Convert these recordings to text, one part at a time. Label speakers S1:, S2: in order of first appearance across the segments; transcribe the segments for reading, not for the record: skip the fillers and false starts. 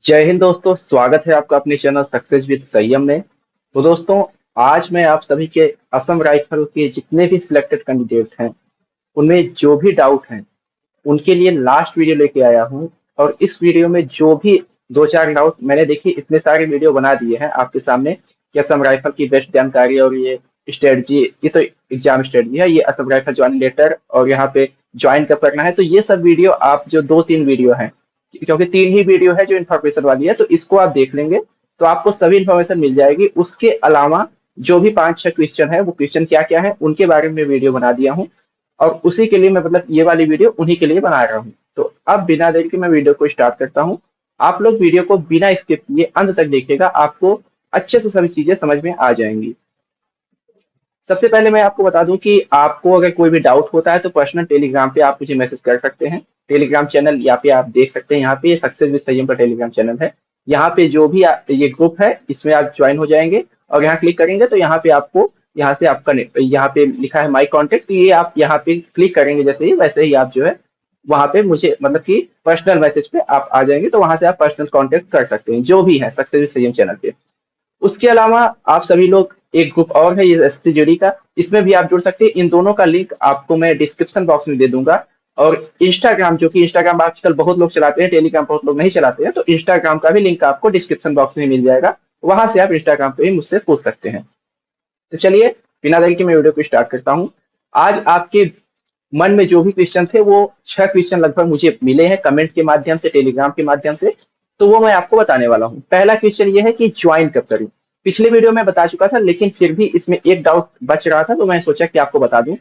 S1: जय हिंद दोस्तों, स्वागत है आपका अपने चैनल सक्सेस विद संयम में। तो दोस्तों, आज मैं आप सभी के असम राइफल के जितने भी सिलेक्टेड कैंडिडेट हैं उनमें जो भी डाउट हैं उनके लिए लास्ट वीडियो लेके आया हूँ। और इस वीडियो में जो भी दो चार डाउट मैंने देखी, इतने सारे वीडियो बना दिए हैं आपके सामने कि असम राइफल की बेस्ट जानकारी और ये स्ट्रेटजी, ये तो एग्जाम स्ट्रेटजी है, ये असम राइफल ज्वाइनिंग लेटर और यहाँ पे ज्वाइन कब करना है। तो ये सब वीडियो आप जो दो तीन वीडियो हैं, क्योंकि तीन ही वीडियो है जो इन्फॉर्मेशन वाली है, तो इसको आप देख लेंगे तो आपको सभी इन्फॉर्मेशन मिल जाएगी। उसके अलावा जो भी पांच छह क्वेश्चन है, वो क्वेश्चन क्या क्या है उनके बारे में वीडियो बना दिया हूँ। और उसी के लिए मैं मतलब ये वाली वीडियो उन्हीं के लिए बना रहा हूँ। तो अब बिना देरी के मैं वीडियो को स्टार्ट करता हूँ। आप लोग वीडियो को बिना स्किप किए अंत तक देखिएगा, आपको अच्छे से सभी चीजें समझ में आ जाएंगी। सबसे पहले मैं आपको बता दूं कि आपको अगर कोई भी डाउट होता है तो पर्सनल टेलीग्राम पे आप मुझे मैसेज कर सकते हैं। टेलीग्राम चैनल यहाँ पे आप देख सकते हैं, यहाँ पे सक्सेस विद संयम का टेलीग्राम चैनल है। यहाँ पे जो भी ये ग्रुप है इसमें आप ज्वाइन हो जाएंगे और यहाँ क्लिक करेंगे तो यहाँ पे आपको, यहाँ से आपका यहाँ पे लिखा है माई कॉन्टेक्ट, तो ये आप यहाँ पे क्लिक करेंगे जैसे ही, वैसे ही आप जो है वहां पे मुझे मतलब कि पर्सनल मैसेज पे आप आ जाएंगे, तो वहां से आप पर्सनल कांटेक्ट कर सकते हैं जो भी है सक्सेस विद संयम चैनल पे। उसके अलावा आप सभी लोग, एक ग्रुप और है ये एससीजीडी का, इसमें भी आप जुड़ सकते हैं। इन दोनों का लिंक आपको मैं डिस्क्रिप्शन बॉक्स में दे दूंगा। और इंस्टाग्राम, जो कि इंस्टाग्राम आजकल बहुत लोग चलाते हैं, टेलीग्राम बहुत लोग नहीं चलाते हैं, तो इंस्टाग्राम का भी लिंक आपको डिस्क्रिप्शन बॉक्स में मिल जाएगा। वहां से आप इंस्टाग्राम पे भी मुझसे पूछ सकते हैं। तो चलिए बिना देरी के मैं वीडियो को स्टार्ट करता हूँ। आज आपके मन में जो भी क्वेश्चन थे, वो छह क्वेश्चन लगभग मुझे मिले हैं कमेंट के माध्यम से, टेलीग्राम के माध्यम से, तो वो मैं आपको बताने वाला हूँ। पहला क्वेश्चन ये है कि ज्वाइन कब करूँ। पिछले वीडियो में बता चुका था, लेकिन फिर भी इसमें एक डाउट बच रहा था तो मैं सोचा कि आपको बता दूं।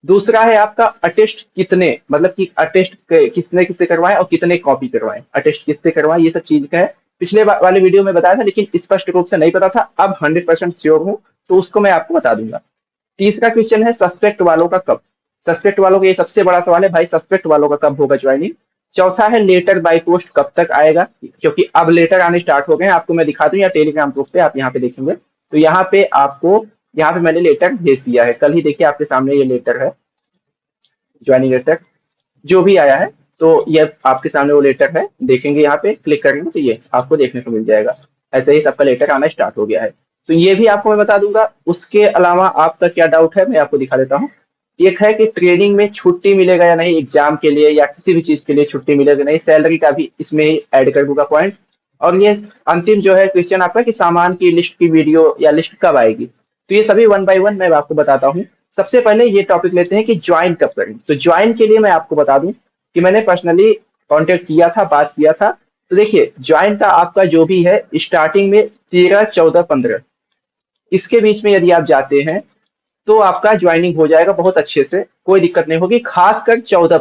S1: दूसरा है आपका अटेस्ट कितने, मतलब कि अटेस्ट किसने किससे करवाएं और कितने कॉपी करवाएं, अटेस्ट किससे करवाएं, ये सब चीज का है। पिछले वाले वीडियो में बताया था लेकिन स्पष्ट रूप से नहीं पता था, अब 100% श्योर हूँ तो उसको मैं आपको बता दूंगा। तीसरा क्वेश्चन है सस्पेक्ट वालों का कब। सस्पेक्ट वालों का ये सबसे बड़ा सवाल है भाई, सस्पेक्ट वालों का कब होगा ज्वाइनिंग। चौथा है लेटर बाय पोस्ट कब तक आएगा, क्योंकि अब लेटर आने स्टार्ट हो गए हैं। आपको मैं दिखा दूं या टेलीग्राम ग्रुप पे आप यहाँ पे देखेंगे तो यहाँ पे आपको, यहाँ पे मैंने लेटर भेज दिया है, कल ही देखिए आपके सामने ये लेटर है, ज्वाइनिंग लेटर जो भी आया है। तो ये आपके सामने वो लेटर है, देखेंगे यहाँ पे क्लिक करेंगे तो ये आपको देखने को मिल जाएगा। ऐसे ही सबका लेटर आना स्टार्ट हो गया है, तो ये भी आपको मैं बता दूंगा। उसके अलावा आपका क्या डाउट है मैं आपको दिखा देता हूँ। एक है कि ट्रेनिंग में छुट्टी मिलेगा या नहीं, एग्जाम के लिए या किसी भी चीज के लिए छुट्टी मिलेगा नहीं, सैलरी का भी इसमें ही ऐड कर दूंगा पॉइंट। और ये अंतिम जो है क्वेश्चन आपका कि सामान की लिस्ट की वीडियो या लिस्ट कब आएगी, तो ये सभी वन बाय वन मैं आपको बताता हूँ। सबसे पहले ये टॉपिक लेते हैं कि ज्वाइन कब करें। तो ज्वाइन के लिए मैं आपको बता दूं कि मैंने पर्सनली कांटेक्ट किया था, बात किया था। तो देखिए ज्वाइन का आपका जो भी है स्टार्टिंग में 13, 14, 15 इसके बीच में यदि आप जाते हैं तो आपका ज्वाइनिंग हो जाएगा बहुत अच्छे से, कोई दिक्कत नहीं होगी। खासकर 14,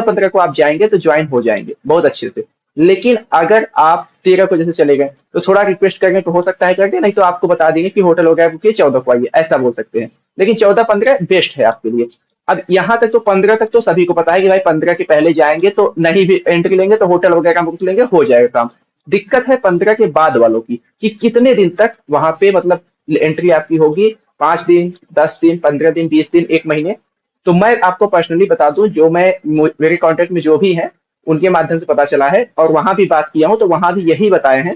S1: 15 को आप जाएंगे तो ज्वाइन हो जाएंगे बहुत अच्छे से। लेकिन अगर आप 13 को जैसे चले गए तो थोड़ा रिक्वेस्ट करेंगे तो हो सकता है कर दे, नहीं तो आपको बता देंगे कि होटल वगैरह बुक किए 14 को आइए, ऐसा बोल सकते हैं। लेकिन 14, 15 बेस्ट है आपके लिए। अब यहाँ तक तो 15 तक तो सभी को पता है कि भाई 15 के पहले जाएंगे तो नहीं भी एंट्री लेंगे तो होटल वगैरह बुक लेंगे, हो जाएगा काम। दिक्कत है 15 के बाद वालों की कि कितने दिन तक वहां पे मतलब एंट्री आपकी होगी। 5 दिन, 10 दिन, 15 दिन, 20 दिन, एक महीने। तो मैं आपको पर्सनली बता दूं, जो मैं मेरे कांटेक्ट में जो भी है उनके माध्यम से पता चला है और वहां भी बात किया हूं तो वहां भी यही बताए हैं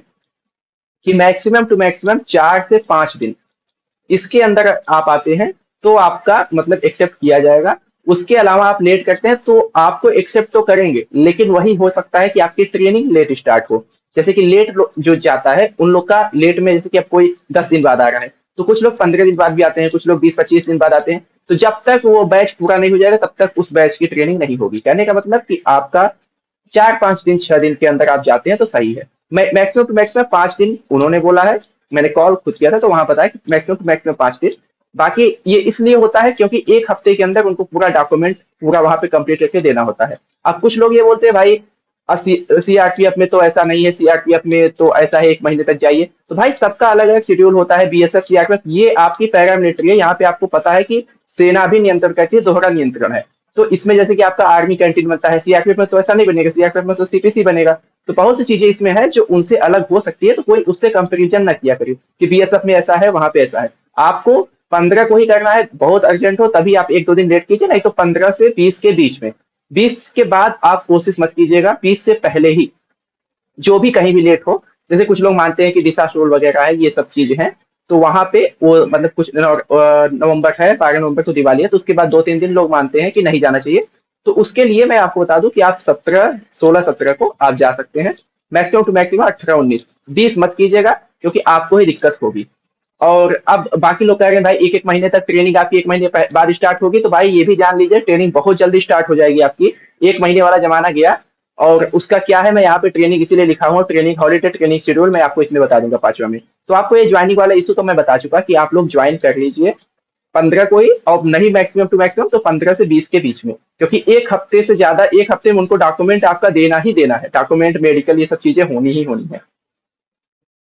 S1: कि मैक्सिमम टू मैक्सिमम 4 से 5 दिन इसके अंदर आप आते हैं तो आपका मतलब एक्सेप्ट किया जाएगा। उसके अलावा आप लेट करते हैं तो आपको एक्सेप्ट तो करेंगे, लेकिन वही हो सकता है कि आपकी ट्रेनिंग लेट स्टार्ट हो। जैसे कि लेट जो जाता है उन लोग का लेट में, जैसे कि अब कोई 10 दिन बाद आ रहा है तो कुछ लोग 15 दिन बाद भी आते हैं, कुछ लोग 20, 25 दिन बाद आते हैं। तो जब तक वो बैच पूरा नहीं हो जाएगा तब तक उस बैच की ट्रेनिंग नहीं होगी। कहने का मतलब कि आपका 4, 5 दिन, 6 दिन के अंदर आप जाते हैं तो सही है। मैक्सिमम टू मैक्सिमम 5 दिन उन्होंने बोला है, मैंने कॉल खुद किया था तो वहां बताया कि मैक्सिमम टू मैक्सिमम 5 दिन। बाकी ये इसलिए होता है क्योंकि एक हफ्ते के अंदर उनको पूरा डॉक्यूमेंट पूरा वहां पे कंप्लीट करके देना होता है। अब कुछ लोग ये बोलते हैं भाई सीआरपीएफ में तो ऐसा नहीं है, सीआरपीएफ में तो ऐसा है 1 महीने तक जाइए। तो भाई सबका अलग अलग शेड्यूल होता है। बीएसएफ, सीआरपीएफ ये आपकी पैरामिलिट्री है, यहाँ पे आपको पता है कि सेना भी नियंत्रण करती है, दोहरा नियंत्रण है। तो इसमें जैसे कि आपका आर्मी कैंटीन बनता है, सीआरपीएफ में तो ऐसा नहीं बनेगा, सीआरपीएफ में तो सीपीसी बनेगा। तो बहुत सी चीजें इसमें है जो उनसे अलग हो सकती है, तो कोई उससे कंपेरिजन ना किया करिए कि बीएसएफ में ऐसा है वहां पे ऐसा है। आपको 15 को ही करना है, बहुत अर्जेंट हो तभी आप 1, 2 दिन लेट कीजिए, नहीं तो 15 से 20 के बीच में। 20 के बाद आप कोशिश मत कीजिएगा, 20 से पहले ही जो भी कहीं भी लेट हो, जैसे कुछ लोग मानते हैं कि दिशा स्टोर वगैरह है, ये सब चीजें हैं, तो वहां पे वो मतलब कुछ नवंबर है, 12 नवंबर को दिवाली है, तो उसके बाद 2-3 दिन लोग मानते हैं कि नहीं जाना चाहिए। तो उसके लिए मैं आपको बता दूं कि आप 16-17 को आप जा सकते हैं। मैक्सिमम टू मैक्सिमम 18-19, 20 मत कीजिएगा, क्योंकि आपको ही दिक्कत होगी। और अब बाकी लोग कह रहे हैं भाई एक एक महीने तक ट्रेनिंग आपकी 1 महीने बाद स्टार्ट होगी, तो भाई ये भी जान लीजिए ट्रेनिंग बहुत जल्दी स्टार्ट हो जाएगी आपकी। 1 महीने वाला जमाना गया। और उसका क्या है, मैं यहाँ पे ट्रेनिंग इसीलिए लिखा हूँ, ट्रेनिंग हॉलीडे ट्रेनिंग शेड्यूल मैं आपको इसमें बता दूंगा 5वां में। तो आपको ये ज्वाइनिंग वाला इशू तो मैं बता चुका कि आप लोग ज्वाइन कर लीजिए 15 को ही, और नहीं मैक्सिमम टू मैक्सिमम तो 15 से 20 के बीच में, क्योंकि एक हफ्ते से ज्यादा, एक हफ्ते में उनको डॉक्यूमेंट आपका देना ही देना है, डॉक्यूमेंट मेडिकल ये सब चीजें होनी ही होनी है।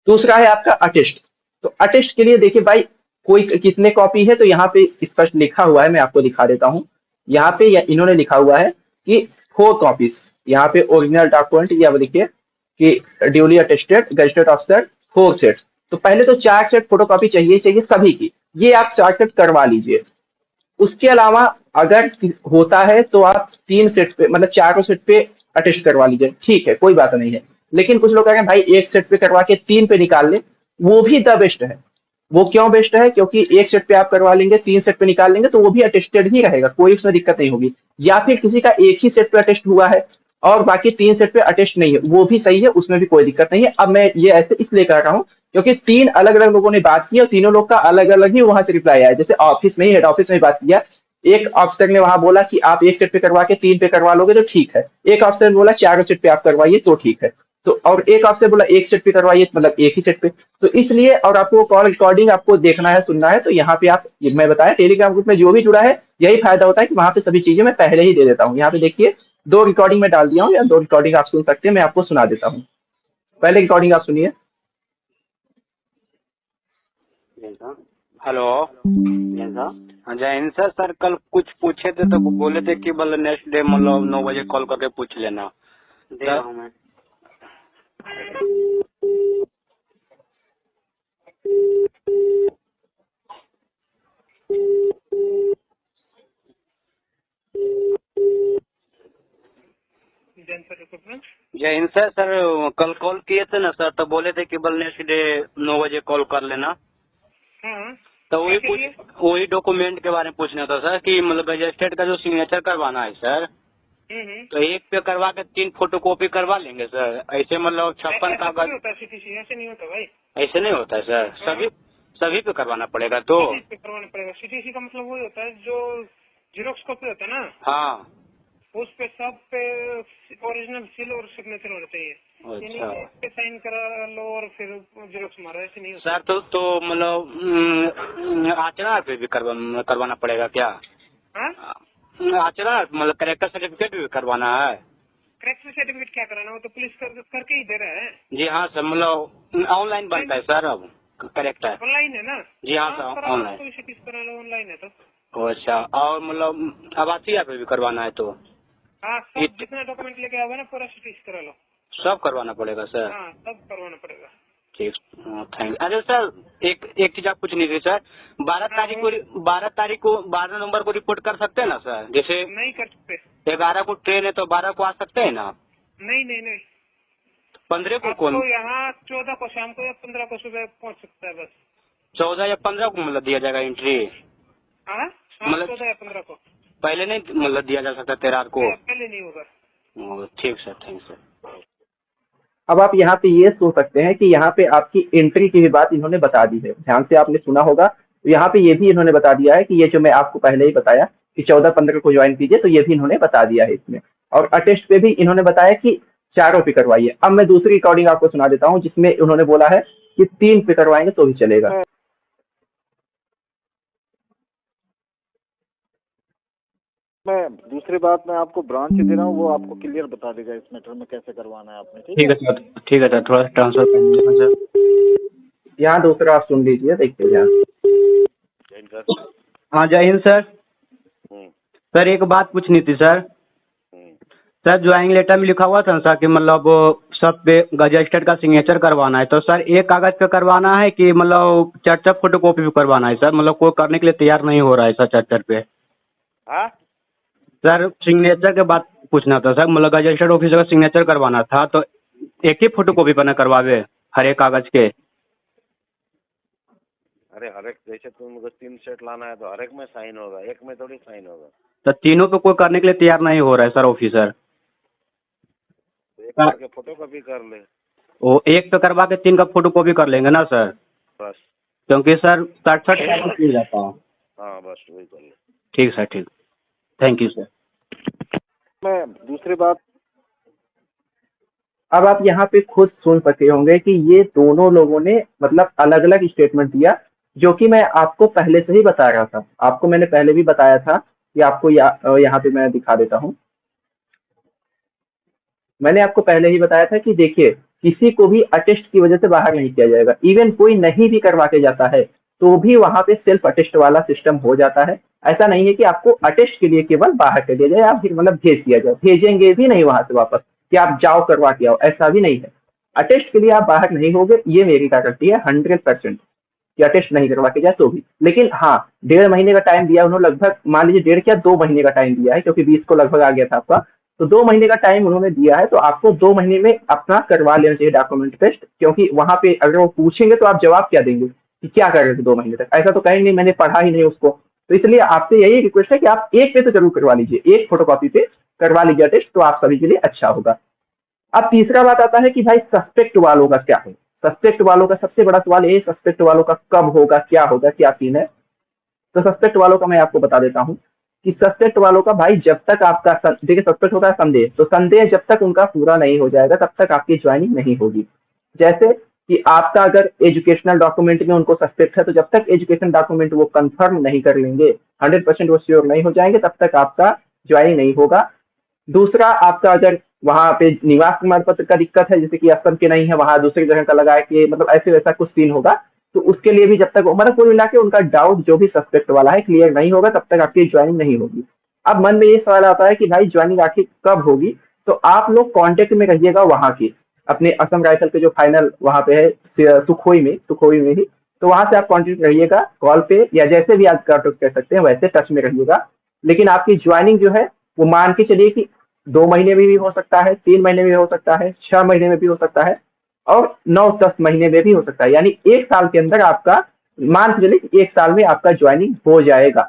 S1: दूसरा है आपका अटेस्ट। तो अटेस्ट के लिए देखिए भाई, कोई कितने कॉपी है, तो यहाँ पे स्पष्ट लिखा हुआ है, मैं आपको दिखा देता हूँ। यहाँ पे इन्होंने लिखा हुआ है कि 4 कॉपीज, यहाँ पे ओरिजिनल डॉक्यूमेंट, या देखिए कि duly attested gazetted officer 4 sets. तो पहले तो 4 सेट फोटोकॉपी चाहिए चाहिए सभी की, ये आप 4 सेट करवा लीजिए। उसके अलावा अगर होता है तो आप 3 सेट पे, मतलब चारों सेट पे अटेस्ट करवा लीजिए, ठीक है, कोई बात नहीं है। लेकिन कुछ लोग कह रहे हैं भाई एक सेट पे करवा के 3 पे निकाल ले, वो भी द बेस्ट है। वो क्यों बेस्ट है, क्योंकि एक सेट पे आप करवा लेंगे, 3 सेट पे निकाल लेंगे, तो वो भी अटेस्टेड ही रहेगा, कोई उसमें दिक्कत नहीं होगी। या फिर किसी का एक ही सेट पे अटेस्ट हुआ है और बाकी 3 सेट पे अटेस्ट नहीं है, वो भी सही है, उसमें भी कोई दिक्कत नहीं है। अब मैं ये ऐसे इसलिए कर रहा हूँ क्योंकि 3 अलग अलग लोगों ने बात की और तीनों लोग का अलग अलग ही वहां से रिप्लाई आया। जैसे ऑफिस में ही, हेड ऑफिस में ही बात किया, एक अफसर ने वहां बोला कि आप एक सेट पे करवा के 3 पे करवा लोगे तो ठीक है, एक अफसर ने बोला 4 सेट पे आप करवाइए तो ठीक है। तो और एक अफसर बोला एक सेट पे करवाइए, मतलब एक ही सेट पे। तो इसलिए, और आपको कॉल रिकॉर्डिंग आपको देखना है, सुनना है, तो यहाँ पे आप, मैं बताया टेलीग्राम ग्रुप में जो भी जुड़ा है, यही फायदा होता है कि वहां पे सभी चीजें मैं पहले ही दे देता हूँ। यहाँ पे देखिए 2 रिकॉर्डिंग में डाल दिया हूँ, या 2 रिकॉर्डिंग आप सुन सकते हैं, मैं आपको सुना देता हूँ। पहले रिकॉर्डिंग आप सुनिए।
S2: हेलो। हाँ जय हिंद सर। सर कल कुछ पूछे थे तो बोले थे कि मतलब नेक्स्ट डे मतलब 9 बजे कॉल करके पूछ लेना। दे रहा हूँ मैं। जय हिंद सर। सर कल कॉल किए थे ना सर, तो बोले थे कि बल नेक्स्ट डे 9 बजे कॉल कर लेना।
S3: हाँ,
S2: तो वही डॉक्यूमेंट के बारे में पूछना था सर कि मतलब रजिस्टर्ड का जो सिग्नेचर करवाना है सर, तो एक पे करवा के 3 फोटोकॉपी करवा लेंगे सर। ऐसे मतलब 56 कागज
S3: होता है सीटीसी, ऐसे नहीं होता भाई।
S2: ऐसे नहीं होता है सर। सभी पे करवाना पड़ेगा तो?
S3: पे करवाना पड़ेगा। सीटीसी का मतलब वही होता है जो जीरोक्स कॉपी होता है ना,
S2: हाँ।
S3: उस पे सब पे ओरिजिनल सील और सिग्नेचर होना चाहिए।
S2: अच्छा
S3: पे साइन करा लो और फिर जीरोक्स मारो, ऐसे नहीं होता।
S2: सर। तो मतलब आचरण पे भी करवाना पड़ेगा क्या?
S3: हाँ,
S2: आचरण मतलब करेक्टर सर्टिफिकेट भी करवाना है?
S3: करेक्टर सर्टिफिकेट क्या कराना, वो तो पुलिस करके ही दे रहा है।
S2: जी हाँ सर, मतलब ऑनलाइन बनता है सर अब करेक्टर?
S3: ऑनलाइन है ना?
S2: जी हाँ सर ऑनलाइन।
S3: कोई सिटीज करा लो, ऑनलाइन है तो।
S2: अच्छा, और मतलब आवासीय पे भी करवाना है तो?
S3: हाँ, सब जितना डॉक्यूमेंट लेके आओगे ना पूरा सिटीज करा लो।
S2: सब करवाना पड़ेगा सर?
S3: हाँ, सब करवाना पड़ेगा।
S2: ठीक, थैंक। अरे सर एक चीज आप पूछनी थी सर। 12 नवंबर को रिपोर्ट कर सकते हैं ना सर? जैसे
S3: नहीं कर सकते।
S2: 11 को ट्रेन है तो 12 को आ सकते हैं ना?
S3: नहीं
S2: 15 को कौन?
S3: आपको यहाँ 14 को शाम को या 15 को सुबह पहुँच सकता है बस।
S2: 14 या 15 को मतलब दिया जाएगा एंट्री?
S3: हाँ,
S2: मतलब
S3: 14 या 15 को।
S2: पहले नहीं मतलब दिया जा सकता 13 को?
S3: पहले नहीं होगा।
S2: ठीक सर, थैंक सर।
S1: अब आप यहाँ पे ये सोच सकते हैं कि यहाँ पे आपकी एंट्री की भी बात इन्होंने बता दी है, ध्यान से आपने सुना होगा। तो यहाँ पे ये भी इन्होंने बता दिया है कि ये जो मैं आपको पहले ही बताया कि 14-15 को ज्वाइन कीजिए, तो ये भी इन्होंने बता दिया है इसमें। और अटेस्ट पे भी इन्होंने बताया कि 4 पे करवाइए। अब मैं दूसरी रिकॉर्डिंग आपको सुना देता हूँ जिसमें उन्होंने बोला है कि 3 पे करवाएंगे तो भी चलेगा।
S4: मैं दूसरी बात मैं आपको ब्रांच दे रहा हूँ, वो आपको क्लियर बता देगा इस मैटर में कैसे करवाना है आपने।
S2: ठीक है सर, ठीक है सर, थोड़ा सा ट्रांसफर कर दीजिए सर।
S1: यहाँ दूसरा आप सुन लीजिए, देखिए ध्यान से।
S2: हाँ जय हिंद सर। सर एक बात पूछनी थी सर। सर ज्वाइनिंग लेटर में लिखा हुआ था सर कि मतलब सब पे गजेस्टेड का सिग्नेचर करवाना है, तो सर एक कागज पे करवाना है कि मतलब 4 फोटो कॉपी भी करवाना है सर? मतलब कोई करने के लिए तैयार नहीं हो रहा है सर 4 पे।
S4: हाँ
S2: सर सिग्नेचर के बात पूछना था सर, मतलब गजेस्टेड ऑफिसर का सिग्नेचर करवाना था, तो एक ही फोटो कॉपी बना करवावे हर एक कागज के?
S5: अरे हर एक, जैसे तुमको 3 सेट लाना है तो हर एक में साइन होगा, एक में थोड़ी साइन होगा।
S2: तो तीनों पे कोई करने के लिए तैयार नहीं हो रहा है सर ऑफिसर।
S5: तो एक करके फोटो कॉपी कर ले
S2: वो एक पे करवा के 3 का फोटो कॉपी कर लेंगे ना सर,
S5: बस।
S2: क्योंकि सर 67 कागज मिल जाता है।
S5: हाँ बस वही कर ले।
S2: ठीक सर, ठीक, थैंक यू सर।
S4: मैं दूसरी बात,
S1: अब आप यहाँ पे खुद सुन सके होंगे कि ये दोनों लोगों ने मतलब अलग अलग स्टेटमेंट दिया, जो कि मैं आपको पहले से ही बता रहा था। आपको मैंने पहले भी बताया था कि आपको यहाँ पे मैं दिखा देता हूँ। मैंने आपको पहले ही बताया था कि देखिए, किसी को भी अटेस्ट की वजह से बाहर नहीं किया जाएगा। इवन कोई नहीं भी करवा के जाता है तो भी वहां पे सेल्फ अटेस्ट वाला सिस्टम हो जाता है। ऐसा नहीं है कि आपको अटेस्ट के लिए केवल बाहर कर दिया जाए या फिर मतलब भेज दिया जाए, भेजेंगे भी नहीं वहां से वापस कि आप जाओ करवा के आओ, ऐसा भी नहीं है। अटेस्ट के लिए आप बाहर नहीं होगे, ये मेरी गारंटी है 100% कि अटेस्ट नहीं करवा के जाए तो भी। लेकिन हाँ, 1.5 महीने का टाइम दिया उन्होंने, लगभग मान लीजिए 1.5 क्या 2 महीने का टाइम दिया है, क्योंकि 20 को लगभग आ गया था आपका। तो 2 महीने का टाइम उन्होंने दिया है, तो आपको 2 महीने में अपना करवा लेना चाहिए डॉक्यूमेंट टेस्ट। क्योंकि वहां पे अगर वो पूछेंगे तो आप जवाब क्या देंगे कि क्या कर रहे थे 2 महीने तक, ऐसा तो कहेंगे नहीं मैंने पढ़ा ही नहीं उसको। तो इसलिए आपसे यही रिक्वेस्ट है कि आप एक पे तो जरूर करवा लीजिए, एक फोटोकॉपी पे करवा लीजिए टेस्ट, तो आप सभी के लिए अच्छा होगा। अब तीसरा बात आता है कि भाई सस्पेक्ट वालों का क्या है। सस्पेक्ट वालों का सबसे बड़ा सवाल ये, सस्पेक्ट वालों का कब होगा, क्या सीन है। तो सस्पेक्ट वालों का मैं आपको बता देता हूँ कि सस्पेक्ट वालों का भाई जब तक आपका देखिए, सस्पेक्ट होता है संदेह, तो संदेह जब तक उनका पूरा नहीं हो जाएगा तब तक आपकी ज्वाइनिंग नहीं होगी। जैसे कि आपका अगर एजुकेशनल डॉक्यूमेंट में उनको सस्पेक्ट है, तो जब तक एजुकेशन डॉक्यूमेंट वो कंफर्म नहीं कर लेंगे, 100% वो श्योर नहीं हो जाएंगे, तब तक आपका ज्वाइनिंग नहीं होगा। दूसरा, आपका अगर वहां पे निवास प्रमाण पत्र का दिक्कत है, जैसे कि असम के नहीं है, वहां दूसरी जगह का लगा है कि मतलब ऐसे वैसा कुछ सीन होगा, तो उसके लिए भी जब तक मतलब कुल मिला के उनका डाउट जो भी सस्पेक्ट वाला है क्लियर नहीं होगा, तब तक आपकी ज्वाइनिंग नहीं होगी। अब मन में ये सवाल आता है कि भाई ज्वाइनिंग आखिर कब होगी। तो आप लोग कांटेक्ट में रहिएगा वहां की, अपने असम राइफल के जो फाइनल वहां पे है सुखोई में ही, तो वहां से आप कांटेक्ट रहिएगा कॉल पे, या जैसे भी आप कांटेक्ट कर सकते हैं वैसे टच में रहिएगा। लेकिन आपकी ज्वाइनिंग जो है वो मान के चलिए कि 2 महीने में भी हो सकता है, 3 महीने में हो सकता है, 6 महीने में भी हो सकता है, और 9-10 महीने में भी हो सकता है। यानी 1 साल के अंदर आपका, मान के चलिए 1 साल में आपका ज्वाइनिंग हो जाएगा।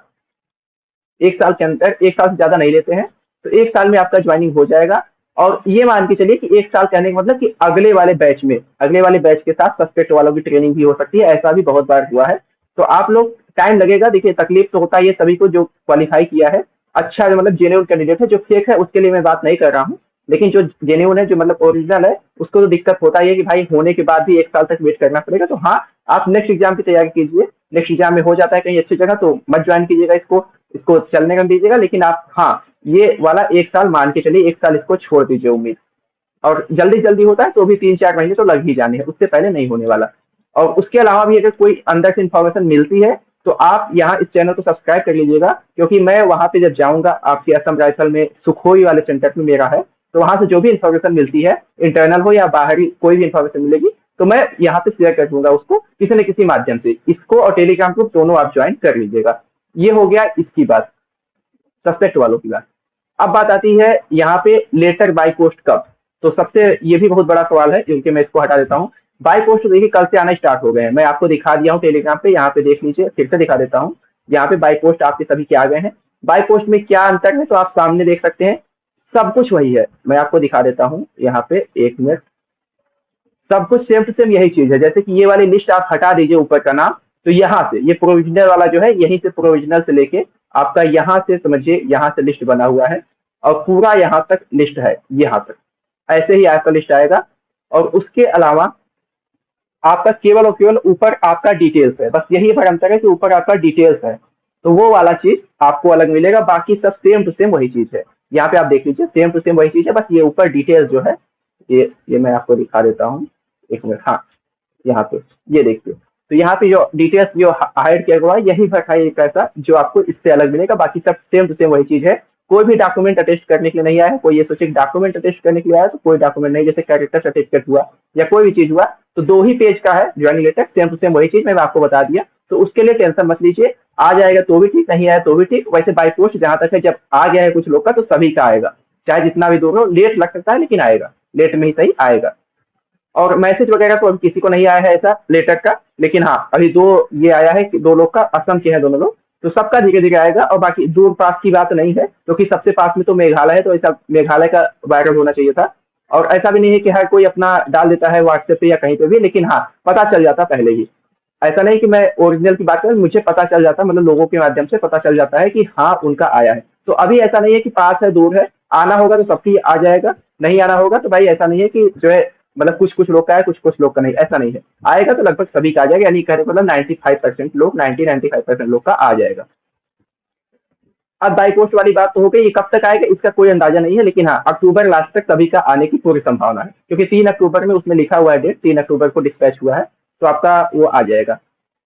S1: 1 साल के अंदर, 1 साल से ज्यादा नहीं लेते हैं, तो 1 साल में आपका ज्वाइनिंग हो जाएगा। और ये मान के चलिए कि 1 साल कहने का मतलब कि अगले वाले बैच के साथ सस्पेक्ट वालों की ट्रेनिंग भी हो सकती है, ऐसा भी बहुत बार हुआ है। तो आप लोग, टाइम लगेगा, देखिए तकलीफ तो होता ही है सभी को जो क्वालिफाई किया है, अच्छा जो मतलब जेन्युइन कैंडिडेट है। जो फेक है उसके लिए मैं बात नहीं कर रहा हूँ, लेकिन जो जेन्युइन है, जो मतलब ओरिजिनल है, उसको तो दिक्कत होता ही है कि भाई होने के बाद भी 1 साल तक वेट करना पड़ेगा। तो हाँ, आप नेक्स्ट एग्जाम की तैयारी कीजिए, नेक्स्ट एग्जाम में हो जाता है कहीं अच्छी जगह तो मत ज्वाइन कीजिएगा इसको, इसको चलने का दीजिएगा। लेकिन आप हाँ, ये वाला 1 साल मान के चलिए, 1 साल इसको छोड़ दीजिए उम्मीद। और जल्दी जल्दी होता है तो भी 3-4 महीने तो लग ही जाने हैं, उससे पहले नहीं होने वाला। और उसके अलावा भी अगर कोई अंदर से इंफॉर्मेशन मिलती है तो आप यहाँ इस चैनल को सब्सक्राइब कर लीजिएगा, क्योंकि मैं वहां पे जब जाऊंगा आपके असम राइफल में सुखोई वाले सेंटर में मेरा है, तो वहां से जो भी इंफॉर्मेशन मिलती है, इंटरनल हो या बाहरी कोई भी इंफॉर्मेशन मिलेगी, तो मैं यहाँ पे शेयर कर दूंगा उसको किसी न किसी माध्यम से। इसको और टेलीग्राम ग्रुप दोनों आप ज्वाइन कर लीजिएगा। ये हो गया इसकी बात, सस्पेक्ट वालों की बात। अब बात आती है यहाँ पे लेटर बाय पोस्ट कब। तो सबसे ये भी बहुत बड़ा सवाल है, क्योंकि मैं इसको हटा देता हूँ। बाय पोस्ट देखिए कल से आना स्टार्ट हो गए हैं, मैं आपको दिखा दिया हूँ टेलीग्राम पे, यहाँ पे देख लीजिए, फिर से दिखा देता हूँ। यहाँ पे बाय पोस्ट आपके सभी के आ गए हैं। बाय पोस्ट में क्या अंतर है तो आप सामने देख सकते हैं, सब कुछ वही है। मैं आपको दिखा देता हूँ यहाँ पे, 1 मिनट। सब कुछ सेम टू सेम यही चीज है। जैसे कि ये वाली लिस्ट आप हटा दीजिए ऊपर का नाम, तो यहाँ से ये प्रोविजनल वाला जो है, यहीं से प्रोविजनल से लेके आपका यहाँ से समझिए, यहाँ से लिस्ट बना हुआ है, और पूरा यहाँ तक लिस्ट है, यहाँ तक ऐसे ही आपका लिस्ट आएगा। और उसके अलावा आपका केवल और केवल ऊपर आपका डिटेल्स है, बस यही पर अंतर है कि ऊपर आपका डिटेल्स है, तो वो वाला चीज आपको अलग मिलेगा। बाकी सब सेम टू सेम वही चीज है। यहाँ पे आप देख लीजिए, सेम टू सेम वही चीज है, बस ये ऊपर डिटेल्स जो है, ये मैं आपको दिखा देता हूँ, 1 मिनट। हाँ, यहाँ पे ये देखिए, तो यहाँ पे जो डिटेल्स जो हाइड किया हुआ है, यही है एक ऐसा जो आपको इससे अलग मिलेगा। बाकी सब सेम टू सेम वही चीज है। कोई भी डॉक्यूमेंट अटेस्ट करने के लिए नहीं आया है, कोई ये सोचे डॉक्यूमेंट अटेस्ट करने के लिए आया तो कोई डॉक्यूमेंट नहीं, जैसे कैरेक्टर सर्टिफिकेट हुआ या कोई भी चीज हुआ, तो 2 ही पेज का है joining letter, same to same वही चीज मैं आपको बता दिया। तो उसके लिए टेंशन मत लीजिए, आ जाएगा तो भी ठीक, नहीं आया तो भी ठीक। वैसे बाई पोस्ट जहां तक है, जब आ गया है कुछ लोग का तो सभी का आएगा, चाहे जितना भी दूर हो, लेट लग सकता है लेकिन आएगा, लेट में ही सही आएगा। और मैसेज वगैरह तो अभी किसी को नहीं आया है ऐसा लेटर का, लेकिन हाँ अभी जो ये आया है कि 2 लोग का, असम के हैं दोनों लोग, तो सबका धीरे धीरे आएगा। और बाकी दूर पास की बात नहीं है, क्योंकि सबसे पास में तो मेघालय है, तो ऐसा मेघालय का वायरल होना चाहिए था। और ऐसा भी नहीं है कि हर कोई अपना डाल देता है व्हाट्सएप पे या कहीं पे भी, लेकिन हाँ पता चल जाता पहले ही। ऐसा नहीं कि मैं ओरिजिनल की बात करूं, मुझे पता चल जाता, मतलब लोगों के माध्यम से पता चल जाता है कि हाँ उनका आया है। तो अभी ऐसा नहीं है कि पास है दूर है, आना होगा तो सबकी आ जाएगा, नहीं आना होगा तो भाई ऐसा नहीं है कि जो है मतलब कुछ कुछ लोग का है, कुछ कुछ लोग का नहीं, ऐसा नहीं है। आएगा तो लगभग सभी का आ जाएगा, यानी कहने मतलब 95% लोग, 90-95% लोग का आ जाएगा। अब बाई पोस्ट वाली बात तो हो गई, ये कब तक आएगा इसका कोई अंदाजा नहीं है, लेकिन हाँ अक्टूबर लास्ट तक सभी का आने की पूरी संभावना है, क्योंकि 3 अक्टूबर में उसमें लिखा हुआ है डेट, 3 अक्टूबर को डिस्पैच हुआ है, तो आपका वो आ जाएगा।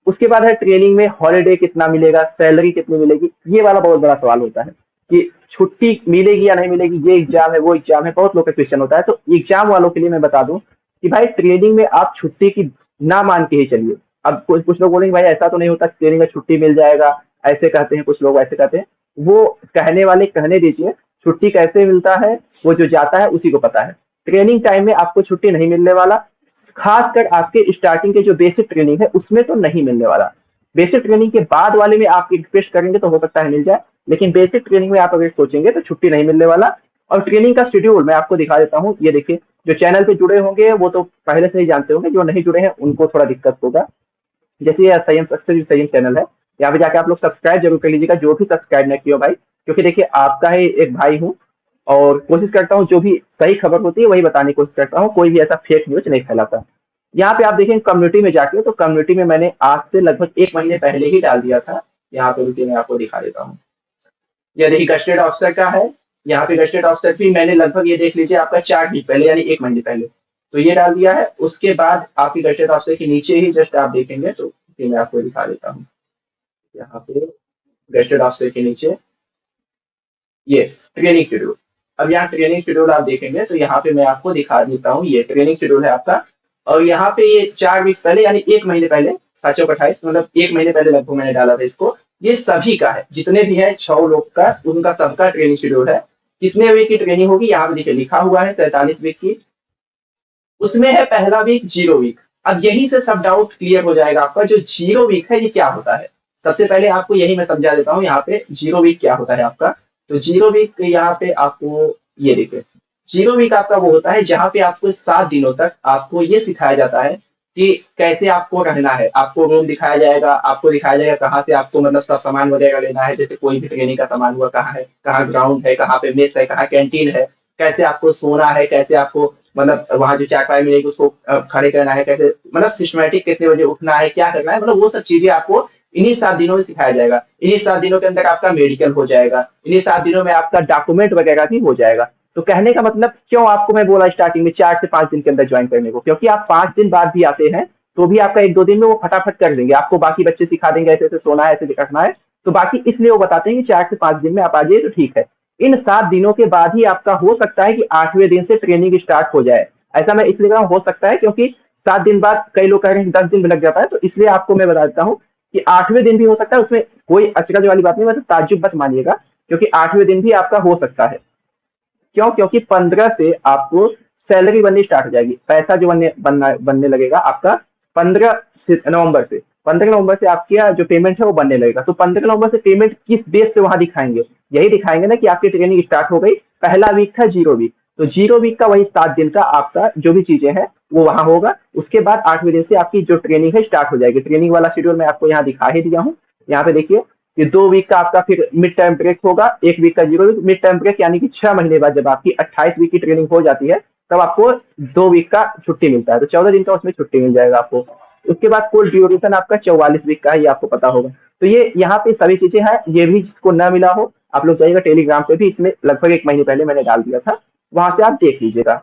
S1: उसके बाद है ट्रेनिंग में हॉलीडे कितना मिलेगा, सैलरी कितनी मिलेगी, ये वाला बहुत बड़ा सवाल होता है कि छुट्टी मिलेगी या नहीं मिलेगी, ये एग्जाम है वो एग्जाम है, बहुत लोग का क्वेश्चन होता है। तो एग्जाम वालों के लिए मैं बता दूं कि भाई ट्रेनिंग में आप छुट्टी की ना मान के ही चलिए। अब कुछ लोग बोलेंगे भाई ऐसा तो नहीं होता, ट्रेनिंग में छुट्टी मिल जाएगा, ऐसे कहते हैं कुछ लोग, ऐसे कहते हैं। वो कहने वाले कहने दीजिए, छुट्टी कैसे मिलता है वो जो जाता है उसी को पता है। ट्रेनिंग टाइम में आपको छुट्टी नहीं मिलने वाला, खासकर आपके स्टार्टिंग के जो बेसिक ट्रेनिंग है उसमें तो नहीं मिलने वाला। बेसिक ट्रेनिंग के बाद वाले में आप रिक्वेस्ट करेंगे तो हो सकता है मिल जाए, लेकिन बेसिक ट्रेनिंग में आप अगर सोचेंगे तो छुट्टी नहीं मिलने वाला। और ट्रेनिंग का शेड्यूल मैं आपको दिखा देता हूँ, ये देखिए, जो चैनल पे जुड़े होंगे वो तो पहले से ही जानते होंगे, जो नहीं जुड़े हैं उनको थोड़ा दिक्कत होगा। जैसे ये संयम सक्सेस संयम चैनल है, यहाँ पे जाके आप लोग सब्सक्राइब जरूर कर लीजिएगा, जो भी सब्सक्राइब नहीं किया भाई, क्योंकि देखिए आपका ही एक भाई हूँ और कोशिश करता हूँ जो भी सही खबर होती है वही बताने की कोशिश करता हूँ, कोई भी ऐसा फेक न्यूज नहीं फैलाता। यहाँ पे आप देखें कम्युनिटी में जाके, तो कम्युनिटी में मैंने आज से लगभग 1 महीने पहले ही डाल दिया था। यहाँ पे रुकिए मैं आपको दिखा देता हूँ। ये देखिए गस्टेड ऑफिसर का है, यहाँ पे गस्टेड ऑफिसर भी मैंने लगभग ये देख लीजिए आपका 4 वीक पहले यानी 1 महीने पहले तो ये डाल दिया है। उसके बाद आपकी गस्टेड ऑफिसर के नीचे ही जस्ट आप देखेंगे तो ये मैं आपको दिखा देता हूँ। यहाँ पे गस्टेड ऑफिसर के नीचे ये ट्रेनिंग शेड्यूल, अब यहाँ ट्रेनिंग शेड्यूल आप देखेंगे तो यहाँ पे मैं आपको दिखा देता हूँ, ये ट्रेनिंग शेड्यूल है आपका। और यहाँ पे ये 4 वीक पहले यानी 1 महीने पहले 728 मतलब 1 महीने पहले लगभग मैंने डाला था इसको। ये सभी का है, जितने भी है 6 लोग का, उनका सबका ट्रेनिंग शेड्यूल है। कितने वीक की ट्रेनिंग होगी यहाँ पे देखिए लिखा हुआ है 47 वीक की। उसमें है पहला वीक 0 वीक। अब यही से सब डाउट क्लियर हो जाएगा आपका, जो 0 वीक है ये क्या होता है। सबसे पहले आपको यही मैं समझा देता हूँ, यहाँ पे 0 वीक क्या होता है आपका। तो 0 वीक यहाँ पे आपको ये देखिए, 0 वीक आपका वो होता है जहाँ पे आपको 7 दिनों तक आपको ये सिखाया जाता है कि कैसे आपको रहना है। आपको रूम दिखाया जाएगा, आपको दिखाया जाएगा कहाँ से आपको मतलब सब सामान वगैरह लेना है, जैसे कोई भी ट्रेनिंग का सामान हुआ कहाँ है, कहाँ ग्राउंड है, कहाँ पे मेस है, कहाँ कैंटीन है, कैसे आपको सोना है, कैसे आपको मतलब वहाँ जो चारपाई मिलेगी उसको खड़े करना है, कैसे मतलब सिस्टमेटिक कितने बजे उठना है, क्या करना है, मतलब वो सब चीजें आपको इन्हीं 7 दिनों में सिखाया जाएगा। इन्हीं 7 दिनों के अंदर आपका मेडिकल हो जाएगा, इन्हीं 7 दिनों में आपका डॉक्यूमेंट वगैरह भी हो जाएगा। तो कहने का मतलब क्यों आपको मैं बोला स्टार्टिंग में 4 से 5 दिन के अंदर ज्वाइन करने को, क्योंकि आप 5 दिन बाद भी आते हैं तो भी आपका 1-2 दिन में वो फटाफट कर देंगे, आपको बाकी बच्चे सिखा देंगे ऐसे ऐसे सोना है, ऐसे रखना है। तो बाकी इसलिए वो बताते हैं कि 4 से 5 दिन में आप आ जाइए तो ठीक है। इन 7 दिनों के बाद ही आपका हो सकता है कि 8वें दिन से ट्रेनिंग स्टार्ट हो जाए। ऐसा मैं इसलिए कह रहा हूँ हो सकता है, क्योंकि 7 दिन बाद कई लोग कह रहे हैं 10 दिन में लग जाता है, तो इसलिए आपको मैं बता देता हूँ कि 8वें दिन भी हो सकता है। उसमें कोई अचरज वाली बात नहीं, मतलब ताज्जुब मत मानिएगा, क्योंकि 8वें दिन भी आपका हो सकता है। क्यों? क्योंकि 15 से आपको सैलरी बननी स्टार्ट हो जाएगी, पैसा जो बनने लगेगा आपका 15 नवंबर से। 15 नवंबर से आपका जो पेमेंट है वो बनने लगेगा। तो 15 नवंबर से पेमेंट किस बेस पे वहां दिखाएंगे, यही दिखाएंगे ना कि आपकी ट्रेनिंग स्टार्ट हो गई। पहला वीक था 0 वीक, तो 0 वीक का वही 7 दिन का आपका जो भी चीजें हैं वो वहां होगा। उसके बाद 8वें दिन से आपकी जो ट्रेनिंग है स्टार्ट हो जाएगी। ट्रेनिंग वाला शेड्यूल मैं आपको यहाँ दिखा ही दिया हूँ। यहाँ पे देखिए ये 2 वीक का आपका फिर मिड टर्म ब्रेक होगा, 1 वीक का 0 वीक मिड टर्म ब्रेक, यानी कि 6 महीने बाद जब आपकी 28 वीक की ट्रेनिंग हो जाती है तब आपको 2 वीक का छुट्टी मिलता है, तो 14 दिन का उसमें छुट्टी मिल जाएगा आपको। उसके बाद कुल ड्यूरेशन आपका 44 वीक का है, ये आपको पता होगा। तो ये यहाँ पे सभी चीजें हैं, ये भी जिसको न मिला हो आप लोग जाइएगा टेलीग्राम पे भी, इसमें लगभग 1 महीने पहले मैंने डाल दिया था, वहां से आप देख लीजिएगा।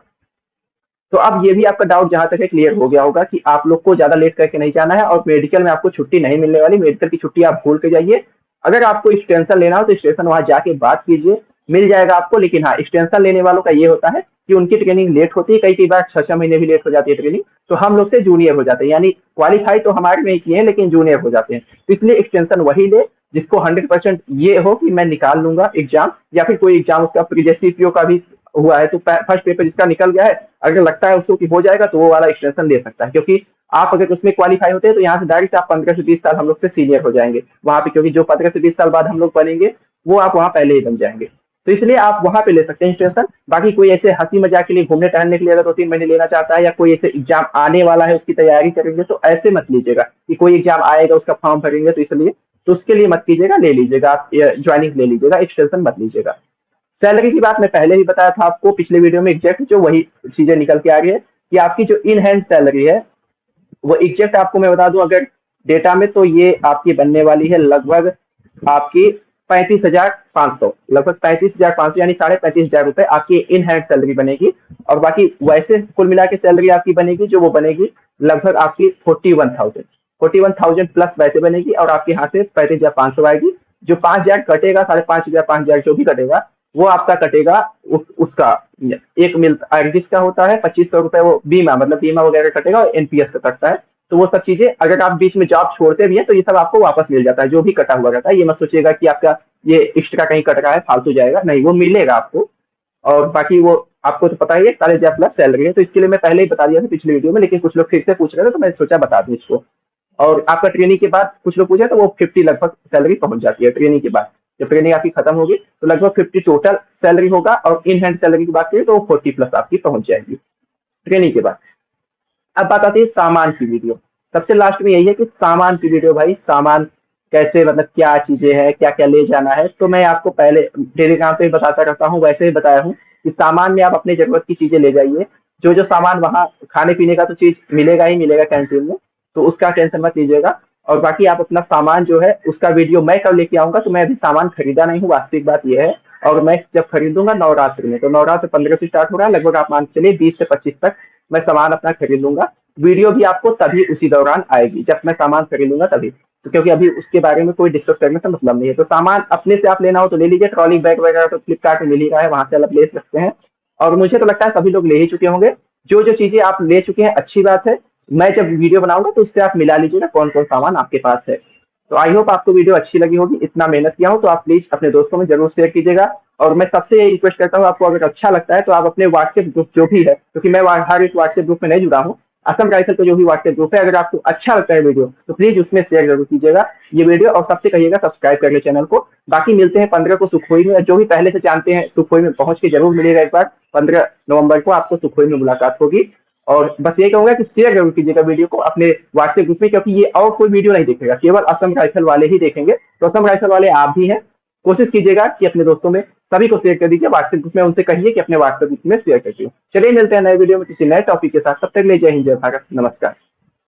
S1: तो अब ये भी आपका डाउट जहां तक है क्लियर हो गया होगा कि आप लोग को ज्यादा लेट करके नहीं जाना है, और मेडिकल में आपको छुट्टी नहीं मिलने वाली। मेडिकल की छुट्टी आप भूल के जाइए। अगर आपको एक्सटेंशन लेना हो तो एक्सटेंशन वहां जाके बात कीजिए, मिल जाएगा आपको। लेकिन हाँ, एक्सटेंशन लेने वालों का ये होता है कि उनकी ट्रेनिंग लेट होती है, कई बार 6-6 महीने भी लेट हो जाती है ट्रेनिंग, तो हम लोग से जूनियर हो जाते हैं, यानी क्वालिफाई तो हमारे में किए हैं लेकिन जूनियर हो जाते हैं। तो इसलिए एक्सटेंशन वही ले जिसको 100% ये हो कि मैं निकाल लूंगा एग्जाम, या फिर कोई एग्जाम उसका प्रीवियस सीपीओ का भी हुआ है तो फर्स्ट पेपर जिसका निकल गया है, अगर लगता है उसको कि हो जाएगा तो वो वाला एक्सटेंशन ले सकता है, क्योंकि आप अगर उसमें क्वालिफाई होते हैं तो यहाँ से डायरेक्ट आप 15 से 20 साल हम लोग से सीनियर हो जाएंगे वहां पे, क्योंकि जो 15 से 20 साल बाद हम लोग बनेंगे वो आप वहां पहले ही बन जाएंगे। तो इसलिए आप वहां पे ले सकते हैं एक्सटेंशन। बाकी कोई ऐसे हंसी मजाक के लिए घूमने टहलने के लिए अगर 2-3 महीने लेना चाहता है, या कोई ऐसे एग्जाम आने वाला है उसकी तैयारी करेंगे, तो ऐसे मत लीजिएगा कि कोई एग्जाम आएगा उसका फॉर्म भरेंगे तो इसलिए, तो उसके लिए मत कीजिएगा, ले लीजिएगा आप ज्वाइनिंग ले लीजिएगा, एक्सटेंशन मत लीजिएगा। सैलरी की बात मैं पहले ही बताया था आपको पिछले वीडियो में, एग्जैक्ट जो वही चीजें निकल के आ रही है कि आपकी जो इन हैंड सैलरी है वो एग्जैक्ट आपको मैं बता दूं अगर डेटा में, तो ये आपकी बनने वाली है लगभग आपकी 35,500, लगभग 35,500 यानी 35,500 रुपए आपकी इन हैंड सैलरी बनेगी। और बाकी वैसे कुल मिला के सैलरी आपकी बनेगी जो वो बनेगी लगभग आपकी 41,000 प्लस वैसे बनेगी, और आपके यहाँ से 35,500 आएगी। जो 5,000 कटेगा, 5,500 5,000 जो भी कटेगा वो आपका कटेगा उसका एक मिलता जिसका होता है 2,500 रुपए, वो बीमा मतलब बीमा वगैरह कटेगा, और एनपीएस का कटता है। तो वो सब चीजें अगर आप बीच में जॉब छोड़ते भी हैं तो ये सब आपको वापस मिल जाता है, जो भी कटा हुआ रहता है। ये मत सोचिएगा कि आपका ये एक्स्ट्रा कहीं कट रहा है फालतू जाएगा, नहीं, वो मिलेगा आपको। और बाकी वो आपको तो पता ही है, कॉलेज प्लस सैलरी है, तो इसके लिए मैं पहले ही बता दिया था पिछले वीडियो में, लेकिन कुछ लोग फिर से पूछ रहे थे तो मैं सोचा बता दूं इसको। और आपका ट्रेनिंग के बाद कुछ लोग पूछे तो वो 50 लगभग सैलरी पहुंच जाती है ट्रेनिंग के बाद। जब ट्रेनिंग आपकी खत्म होगी तो लगभग 50 टोटल सैलरी होगा, और इन हैंड सैलरी की बात करें तो 40 प्लस आपकी पहुंच जाएगी ट्रेनिंग के बाद। अब बात आती है सामान की वीडियो। सबसे लास्ट में यही है कि सामान की वीडियो, भाई सामान कैसे, मतलब क्या चीजें हैं, क्या क्या ले जाना है। तो मैं आपको पहले टेलीग्राम पे बताता रहता हूँ, वैसे ही बताया हूँ कि सामान में आप अपनी जरूरत की चीजें ले जाइए। जो जो सामान वहाँ खाने पीने का तो चीज मिलेगा ही मिलेगा कैंटीन में, तो उसका टेंशन मत लीजिएगा। और बाकी आप अपना सामान जो है उसका वीडियो मैं कब लेके आऊंगा, तो मैं अभी सामान खरीदा नहीं हूँ, वास्तविक बात यह है। और मैं जब खरीदूंगा नवरात्र में, तो नवरात्र 15 से स्टार्ट हो रहा है, लगभग आप मान के चलिए 20 से 25 तक मैं सामान अपना खरीद लूंगा। वीडियो भी आपको तभी उसी दौरान आएगी जब मैं सामान खरीदूंगा तभी, तो क्योंकि अभी उसके बारे में कोई डिस्कस करने से मतलब नहीं है। तो सामान अपने से आप लेना हो तो ले लीजिए, ट्रॉली बैग वगैरह तो फ्लिपकार्ट में मिल ही रहा है, वहां से आप ले सकते हैं। और मुझे तो लगता है सभी लोग ले ही चुके होंगे। जो जो चीजें आप ले चुके हैं अच्छी बात है, मैं जब वीडियो बनाऊंगा तो उससे आप मिला लीजिएगा कौन कौन सामान आपके पास है। तो आई होप आपको वीडियो अच्छी लगी होगी, इतना मेहनत किया हूं तो आप प्लीज अपने दोस्तों में जरूर शेयर कीजिएगा। और मैं सबसे यही रिक्वेस्ट करता हूँ, आपको अगर अच्छा लगता है तो आप अपने व्हाट्सएप ग्रुप जो भी है, क्योंकि मैं हर एक व्हाट्सएप ग्रुप में नहीं जुड़ा हूँ, असम राइफल का जो भी व्हाट्सएप ग्रुप है, अगर आपको अच्छा लगता है वीडियो तो प्लीज उसमें शेयर जरूर कीजिएगा ये वीडियो, और सबसे कहिएगा सब्सक्राइब कर ले चैनल को। बाकी मिलते हैं 15 को सुखोई में, जो भी पहले से जानते हैं सुखोई में पहुंच के जरूर मिलेगा एक बार। 15 नवंबर को आपको सुखोई में मुलाकात होगी। और बस ये कहूंगा कि शेयर जरूर कीजिएगा वीडियो को अपने व्हाट्सएप ग्रुप में, क्योंकि ये और कोई वीडियो नहीं देखेगा, केवल असम राइफल वाले ही देखेंगे। तो असम राइफल वाले आप भी हैं, कोशिश कीजिएगा कि अपने दोस्तों में सभी को शेयर कर दीजिए व्हाट्सएप ग्रुप में, उनसे कहिए कि अपने व्हाट्सएप ग्रुप में शेयर कर दीजिए। चलिए मिलते हैं नए वीडियो में किसी नए टॉपिक के साथ, तब तक ले जय हिंद जय भारत, नमस्कार।